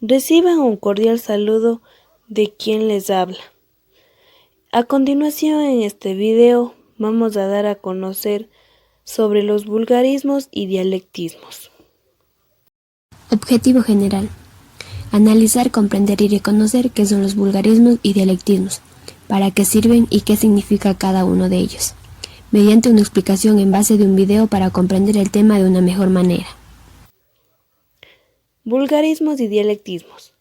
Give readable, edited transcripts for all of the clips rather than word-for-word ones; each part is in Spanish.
Reciban un cordial saludo de quien les habla. A continuación en este video vamos a dar a conocer sobre los vulgarismos y dialectismos. Objetivo general. Analizar, comprender y reconocer qué son los vulgarismos y dialectismos, para qué sirven y qué significa cada uno de ellos, mediante una explicación en base de un video para comprender el tema de una mejor manera. Vulgarismos y dialectismos.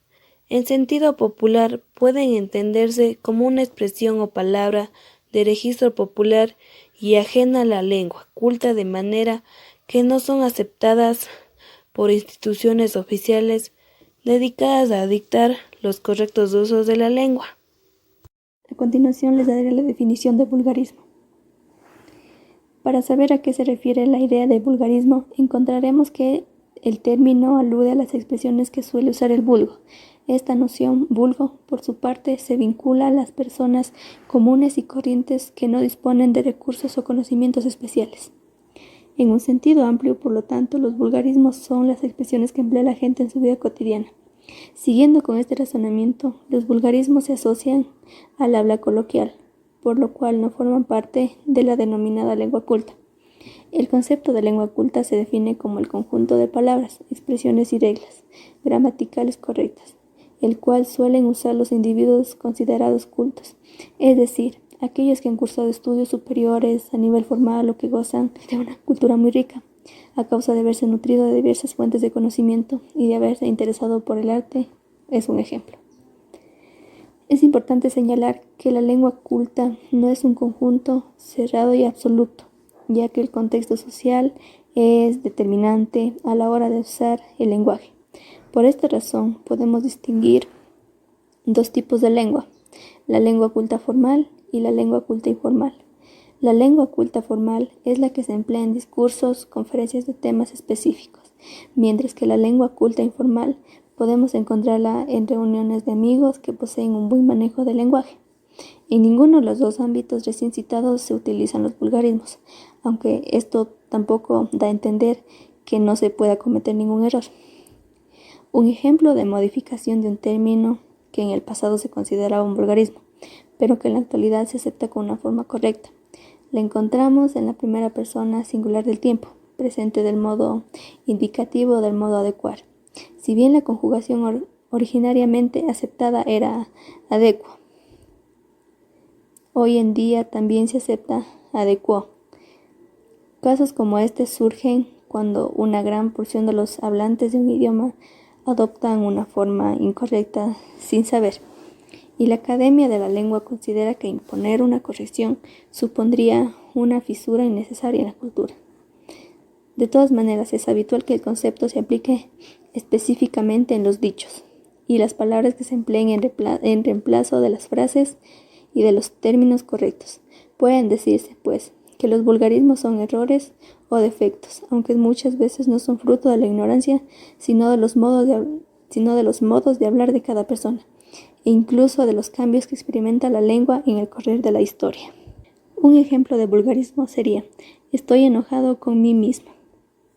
En sentido popular pueden entenderse como una expresión o palabra de registro popular y ajena a la lengua culta, de manera que no son aceptadas por instituciones oficiales dedicadas a dictar los correctos usos de la lengua. A continuación les daré la definición de vulgarismo. Para saber a qué se refiere la idea de vulgarismo, encontraremos que el término alude a las expresiones que suele usar el vulgo. Esta noción, vulgo, por su parte, se vincula a las personas comunes y corrientes que no disponen de recursos o conocimientos especiales. En un sentido amplio, por lo tanto, los vulgarismos son las expresiones que emplea la gente en su vida cotidiana. Siguiendo con este razonamiento, los vulgarismos se asocian al habla coloquial, por lo cual no forman parte de la denominada lengua culta. El concepto de lengua culta se define como el conjunto de palabras, expresiones y reglas gramaticales correctas, el cual suelen usar los individuos considerados cultos, es decir, aquellos que han cursado estudios superiores a nivel formal o que gozan de una cultura muy rica, a causa de haberse nutrido de diversas fuentes de conocimiento y de haberse interesado por el arte, es un ejemplo. Es importante señalar que la lengua culta no es un conjunto cerrado y absoluto, ya que el contexto social es determinante a la hora de usar el lenguaje. Por esta razón, podemos distinguir dos tipos de lengua: la lengua culta formal y la lengua culta informal. La lengua culta formal es la que se emplea en discursos, conferencias de temas específicos, mientras que la lengua culta informal podemos encontrarla en reuniones de amigos que poseen un buen manejo del lenguaje. En ninguno de los dos ámbitos recién citados se utilizan los vulgarismos, aunque esto tampoco da a entender que no se pueda cometer ningún error. Un ejemplo de modificación de un término que en el pasado se consideraba un vulgarismo, pero que en la actualidad se acepta con una forma correcta, la encontramos en la primera persona singular del tiempo, presente del modo indicativo o del modo adecuar. Si bien la conjugación originariamente aceptada era adecuo, hoy en día también se acepta adecuó. Casos como este surgen cuando una gran porción de los hablantes de un idioma adoptan una forma incorrecta sin saber, y la Academia de la Lengua considera que imponer una corrección supondría una fisura innecesaria en la cultura. De todas maneras, es habitual que el concepto se aplique específicamente en los dichos y las palabras que se empleen en reemplazo de las frases y de los términos correctos. Pueden decirse, pues, que los vulgarismos son errores o defectos, aunque muchas veces no son fruto de la ignorancia, sino de los modos de hablar de cada persona, e incluso de los cambios que experimenta la lengua en el correr de la historia. Un ejemplo de vulgarismo sería: estoy enojado con mí mismo.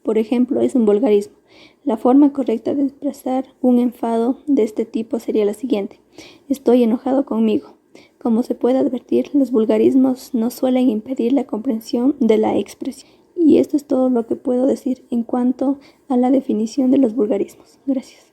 Por ejemplo, es un vulgarismo. La forma correcta de expresar un enfado de este tipo sería la siguiente: estoy enojado conmigo. Como se puede advertir, los vulgarismos no suelen impedir la comprensión de la expresión. Y esto es todo lo que puedo decir en cuanto a la definición de los vulgarismos. Gracias.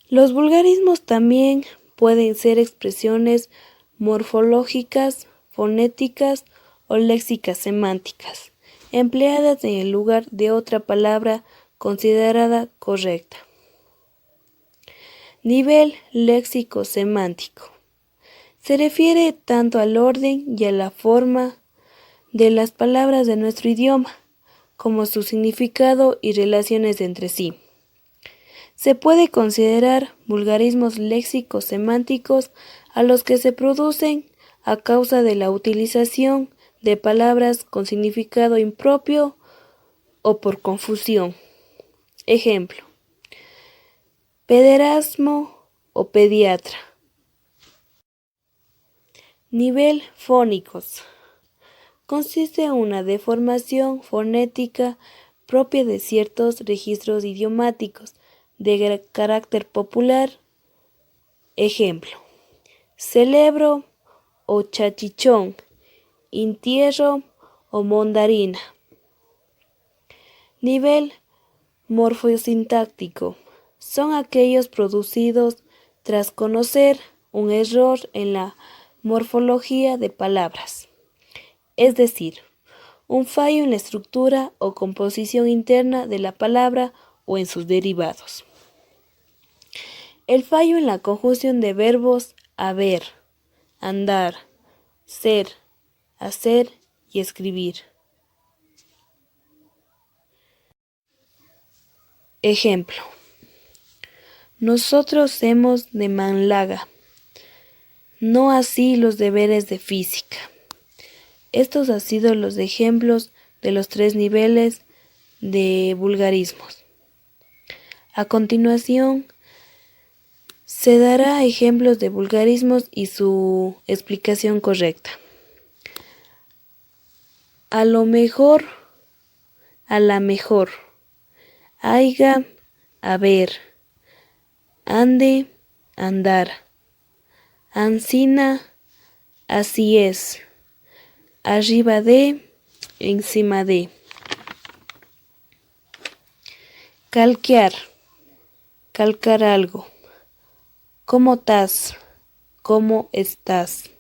Los vulgarismos también pueden ser expresiones morfológicas, fonéticas o léxicas semánticas, empleadas en el lugar de otra palabra considerada correcta. Nivel léxico-semántico. Se refiere tanto al orden y a la forma de las palabras de nuestro idioma, como su significado y relaciones entre sí. Se puede considerar vulgarismos léxicos semánticos a los que se producen a causa de la utilización de palabras con significado impropio o por confusión. Ejemplo: pederasmo o pediatra. Nivel fónicos. Consiste en una deformación fonética propia de ciertos registros idiomáticos, de carácter popular. Ejemplo: celebro o chachichón, entierro o mandarina. Nivel morfosintáctico. Son aquellos producidos tras conocer un error en la morfología de palabras, es decir, un fallo en la estructura o composición interna de la palabra o en sus derivados. El fallo en la conjunción de verbos haber, andar, ser, hacer y escribir. Ejemplo: nosotros hemos de Málaga, no así los deberes de física. Estos han sido los ejemplos de los 3 niveles de vulgarismos. A continuación, se dará ejemplos de vulgarismos y su explicación correcta. A lo mejor, a la mejor, haiga, haber, ande, andar, ansina, así es, arriba de, encima de. Calquear, calcar algo. ¿Cómo estás? ¿Cómo estás?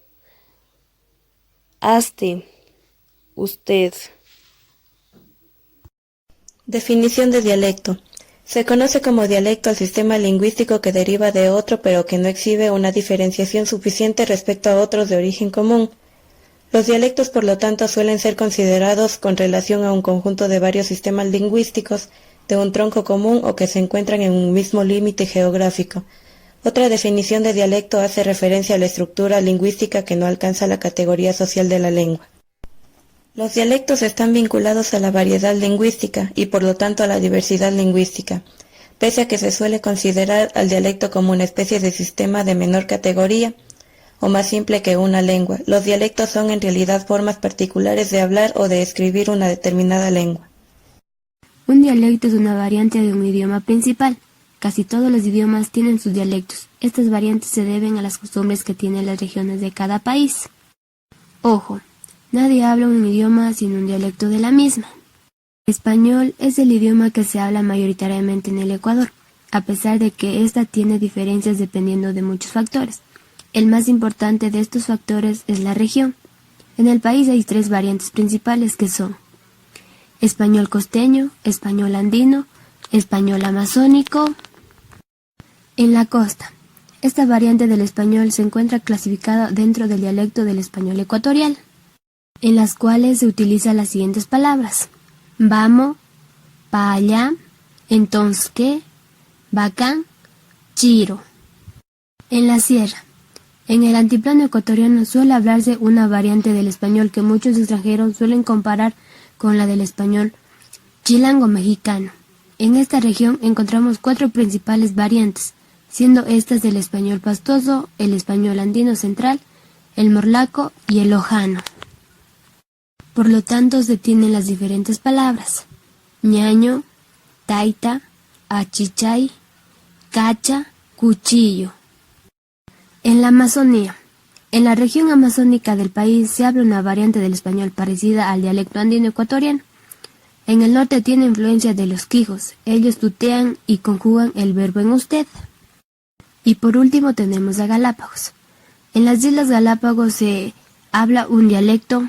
Hazte, usted. Definición de dialecto. Se conoce como dialecto al sistema lingüístico que deriva de otro pero que no exhibe una diferenciación suficiente respecto a otros de origen común. Los dialectos, por lo tanto, suelen ser considerados con relación a un conjunto de varios sistemas lingüísticos de un tronco común o que se encuentran en un mismo límite geográfico. Otra definición de dialecto hace referencia a la estructura lingüística que no alcanza la categoría social de la lengua. Los dialectos están vinculados a la variedad lingüística y por lo tanto a la diversidad lingüística, pese a que se suele considerar al dialecto como una especie de sistema de menor categoría o más simple que una lengua. Los dialectos son en realidad formas particulares de hablar o de escribir una determinada lengua. Un dialecto es una variante de un idioma principal. Casi todos los idiomas tienen sus dialectos. Estas variantes se deben a las costumbres que tienen las regiones de cada país. Ojo, nadie habla un idioma sin un dialecto de la misma. El español es el idioma que se habla mayoritariamente en el Ecuador, a pesar de que ésta tiene diferencias dependiendo de muchos factores. El más importante de estos factores es la región. En el país hay 3 variantes principales que son español costeño, español andino, español amazónico. En la costa, esta variante del español se encuentra clasificada dentro del dialecto del español ecuatorial, en las cuales se utilizan las siguientes palabras: vamos, pa allá, entonces qué, bacán, chiro. En la sierra, en el altiplano ecuatoriano suele hablarse una variante del español que muchos extranjeros suelen comparar con la del español chilango mexicano. En esta región encontramos 4 principales variantes, siendo estas el español pastoso, el español andino central, el morlaco y el lojano. Por lo tanto, se tienen las diferentes palabras: ñaño, taita, achichay, cacha, cuchillo. En la Amazonía, en la región amazónica del país se habla una variante del español parecida al dialecto andino ecuatoriano. En el norte tiene influencia de los quijos, ellos tutean y conjugan el verbo en usted. Y por último tenemos a Galápagos. En las Islas Galápagos se habla un dialecto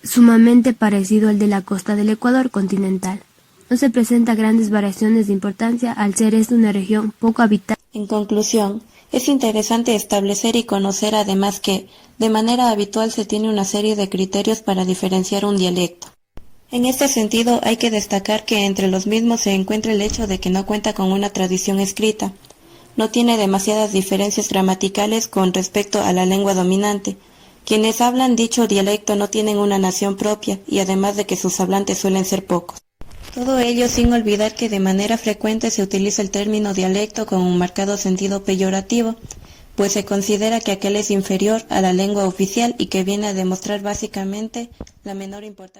sumamente parecido al de la costa del Ecuador continental. No se presenta grandes variaciones de importancia al ser esta una región poco habitada. En conclusión, es interesante establecer y conocer además que, de manera habitual, se tiene una serie de criterios para diferenciar un dialecto. En este sentido, hay que destacar que entre los mismos se encuentra el hecho de que no cuenta con una tradición escrita, no tiene demasiadas diferencias gramaticales con respecto a la lengua dominante. Quienes hablan dicho dialecto no tienen una nación propia y además de que sus hablantes suelen ser pocos. Todo ello sin olvidar que de manera frecuente se utiliza el término dialecto con un marcado sentido peyorativo, pues se considera que aquel es inferior a la lengua oficial y que viene a demostrar básicamente la menor importancia.